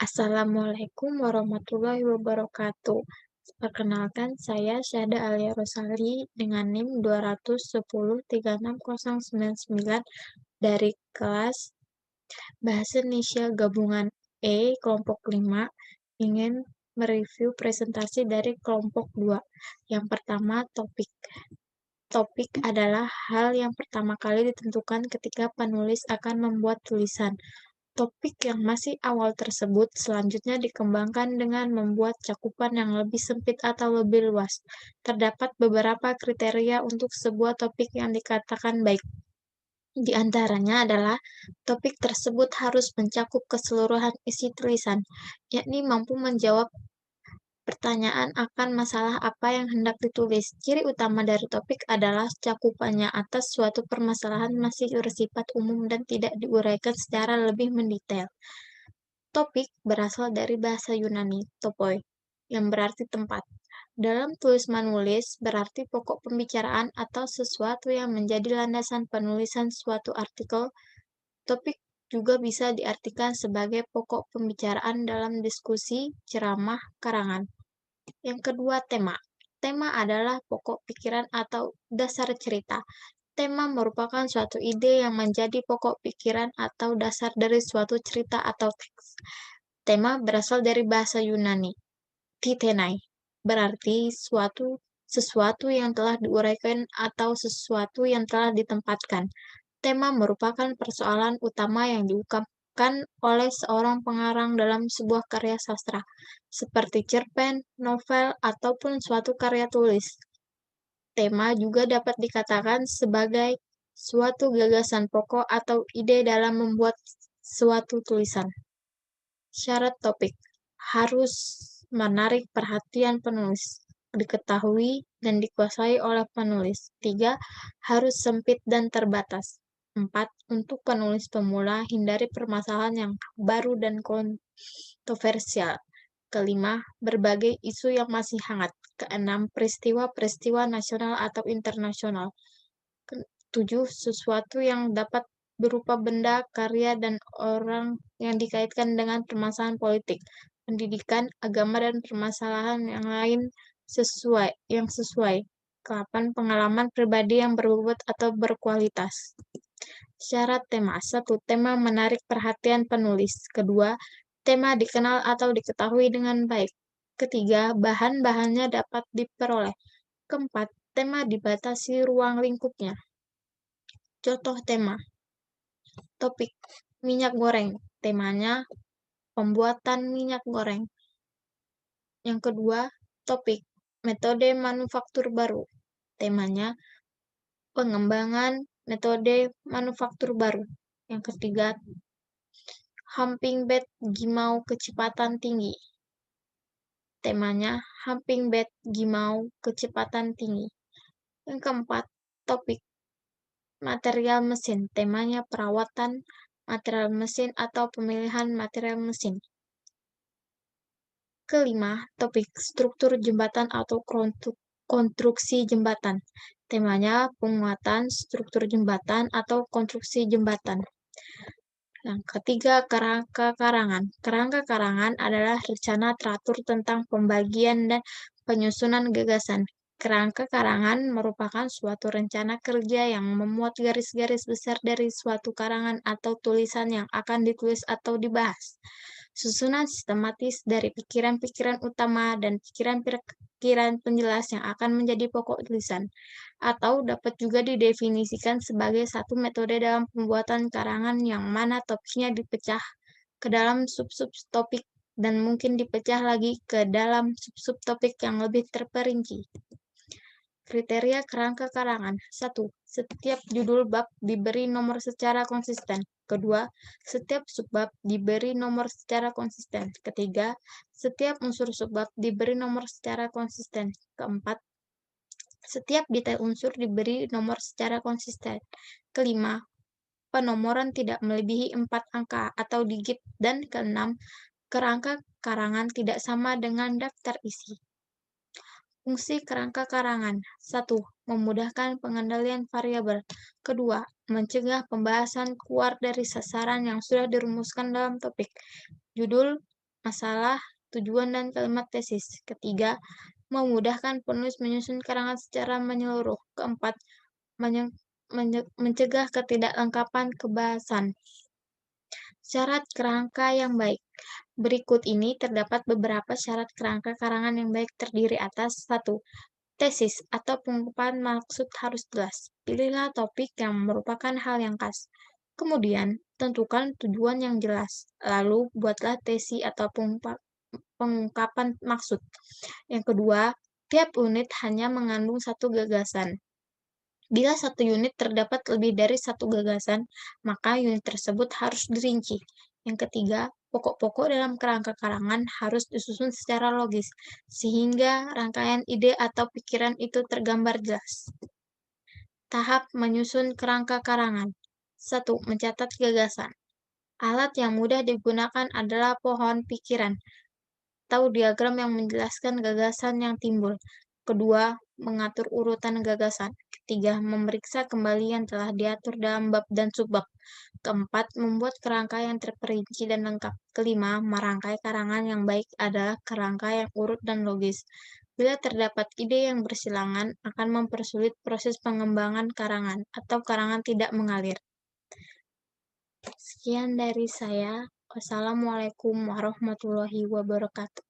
Assalamualaikum warahmatullahi wabarakatuh. Perkenalkan, saya Syahda Alia Rosali dengan NIM 2103699 dari kelas Bahasa Indonesia Gabungan E, kelompok 5, ingin mereview presentasi dari kelompok 2. Yang pertama, topik. Topik adalah hal yang pertama kali ditentukan ketika penulis akan membuat tulisan. Topik yang masih awal tersebut selanjutnya dikembangkan dengan membuat cakupan yang lebih sempit atau lebih luas. Terdapat beberapa kriteria untuk sebuah topik yang dikatakan baik. Di antaranya adalah topik tersebut harus mencakup keseluruhan isi tulisan, yakni mampu menjawab pertanyaan akan masalah apa yang hendak ditulis. Ciri utama dari topik adalah cakupannya atas suatu permasalahan masih bersifat umum dan tidak diuraikan secara lebih mendetail. Topik berasal dari bahasa Yunani, topoi, yang berarti tempat. Dalam tulis-menulis berarti pokok pembicaraan atau sesuatu yang menjadi landasan penulisan suatu artikel. Topik juga bisa diartikan sebagai pokok pembicaraan dalam diskusi, ceramah, karangan. Yang kedua, tema. Tema adalah pokok pikiran atau dasar cerita. Tema merupakan suatu ide yang menjadi pokok pikiran atau dasar dari suatu cerita atau teks. Tema berasal dari bahasa Yunani, titenai, berarti sesuatu yang telah diuraikan atau sesuatu yang telah ditempatkan. Tema merupakan persoalan utama yang diungkapkan oleh seorang pengarang dalam sebuah karya sastra, seperti cerpen, novel, ataupun suatu karya tulis. Tema juga dapat dikatakan sebagai suatu gagasan pokok atau ide dalam membuat suatu tulisan. Syarat topik harus menarik perhatian penulis, diketahui dan dikuasai oleh penulis. 3. Harus sempit dan terbatas. 4. Untuk penulis pemula, hindari permasalahan yang baru dan kontroversial. Kelima, berbagai isu yang masih hangat. Keenam, peristiwa-peristiwa nasional atau internasional. Ketujuh, sesuatu yang dapat berupa benda, karya, dan orang yang dikaitkan dengan permasalahan politik, pendidikan, agama, dan permasalahan yang lain sesuai. Kelapan, pengalaman pribadi yang berbobot atau berkualitas. Syarat tema. 1. Tema menarik perhatian penulis. Kedua, tema dikenal atau diketahui dengan baik. Ketiga, bahan-bahannya dapat diperoleh. Keempat, tema dibatasi ruang lingkupnya. Contoh tema. Topik, minyak goreng. Temanya, pembuatan minyak goreng. Yang kedua, topik, metode manufaktur baru. Temanya, pengembangan metode manufaktur baru. Yang ketiga, hummingbird gimau kecepatan tinggi. Temanya, hummingbird gimau kecepatan tinggi. Yang keempat, topik, material mesin. Temanya, perawatan material mesin atau pemilihan material mesin. Kelima, topik, struktur jembatan atau konstruksi jembatan. Temanya, penguatan struktur jembatan atau konstruksi jembatan. Yang ketiga, kerangka karangan. Kerangka karangan adalah rencana teratur tentang pembagian dan penyusunan gagasan. Kerangka karangan merupakan suatu rencana kerja yang memuat garis-garis besar dari suatu karangan atau tulisan yang akan ditulis atau dibahas. Susunan sistematis dari pikiran-pikiran utama dan pikiran-pikiran penjelas yang akan menjadi pokok tulisan, atau dapat juga didefinisikan sebagai satu metode dalam pembuatan karangan yang mana topiknya dipecah ke dalam sub-sub topik dan mungkin dipecah lagi ke dalam sub-sub topik yang lebih terperinci. Kriteria kerangka karangan. 1. Setiap judul bab diberi nomor secara konsisten. Kedua, setiap subbab diberi nomor secara konsisten. Ketiga, setiap unsur subbab diberi nomor secara konsisten. Keempat, setiap detail unsur diberi nomor secara konsisten. Kelima, penomoran tidak melebihi 4 angka atau digit. Dan keenam, kerangka karangan tidak sama dengan daftar isi. Fungsi kerangka karangan. 1. Memudahkan pengendalian variabel. Kedua, mencegah pembahasan keluar dari sasaran yang sudah dirumuskan dalam topik. Judul masalah, tujuan, dan kalimat tesis. Ketiga, memudahkan penulis menyusun karangan secara menyeluruh. Keempat, mencegah ketidaklengkapan kebahasan. Syarat kerangka yang baik. Berikut ini terdapat beberapa syarat kerangka karangan yang baik terdiri atas 1. Tesis atau pengungkapan maksud harus jelas. Pilihlah topik yang merupakan hal yang khas. Kemudian, tentukan tujuan yang jelas. Lalu, buatlah tesi atau pengungkapan maksud. Yang kedua, tiap unit hanya mengandung satu gagasan. Bila satu unit terdapat lebih dari satu gagasan, maka unit tersebut harus dirinci. Yang ketiga, pokok-pokok dalam kerangka karangan harus disusun secara logis, sehingga rangkaian ide atau pikiran itu tergambar jelas. Tahap menyusun kerangka karangan. 1. Mencatat gagasan. Alat yang mudah digunakan adalah pohon pikiran atau diagram yang menjelaskan gagasan yang timbul. Kedua, mengatur urutan gagasan. Ketiga, memeriksa kembali yang telah diatur dalam bab dan subbab. Keempat, membuat kerangka yang terperinci dan lengkap. Kelima, merangkai karangan yang baik adalah kerangka yang urut dan logis. Bila terdapat ide yang bersilangan, akan mempersulit proses pengembangan karangan atau karangan tidak mengalir. Sekian dari saya. Wassalamualaikum warahmatullahi wabarakatuh.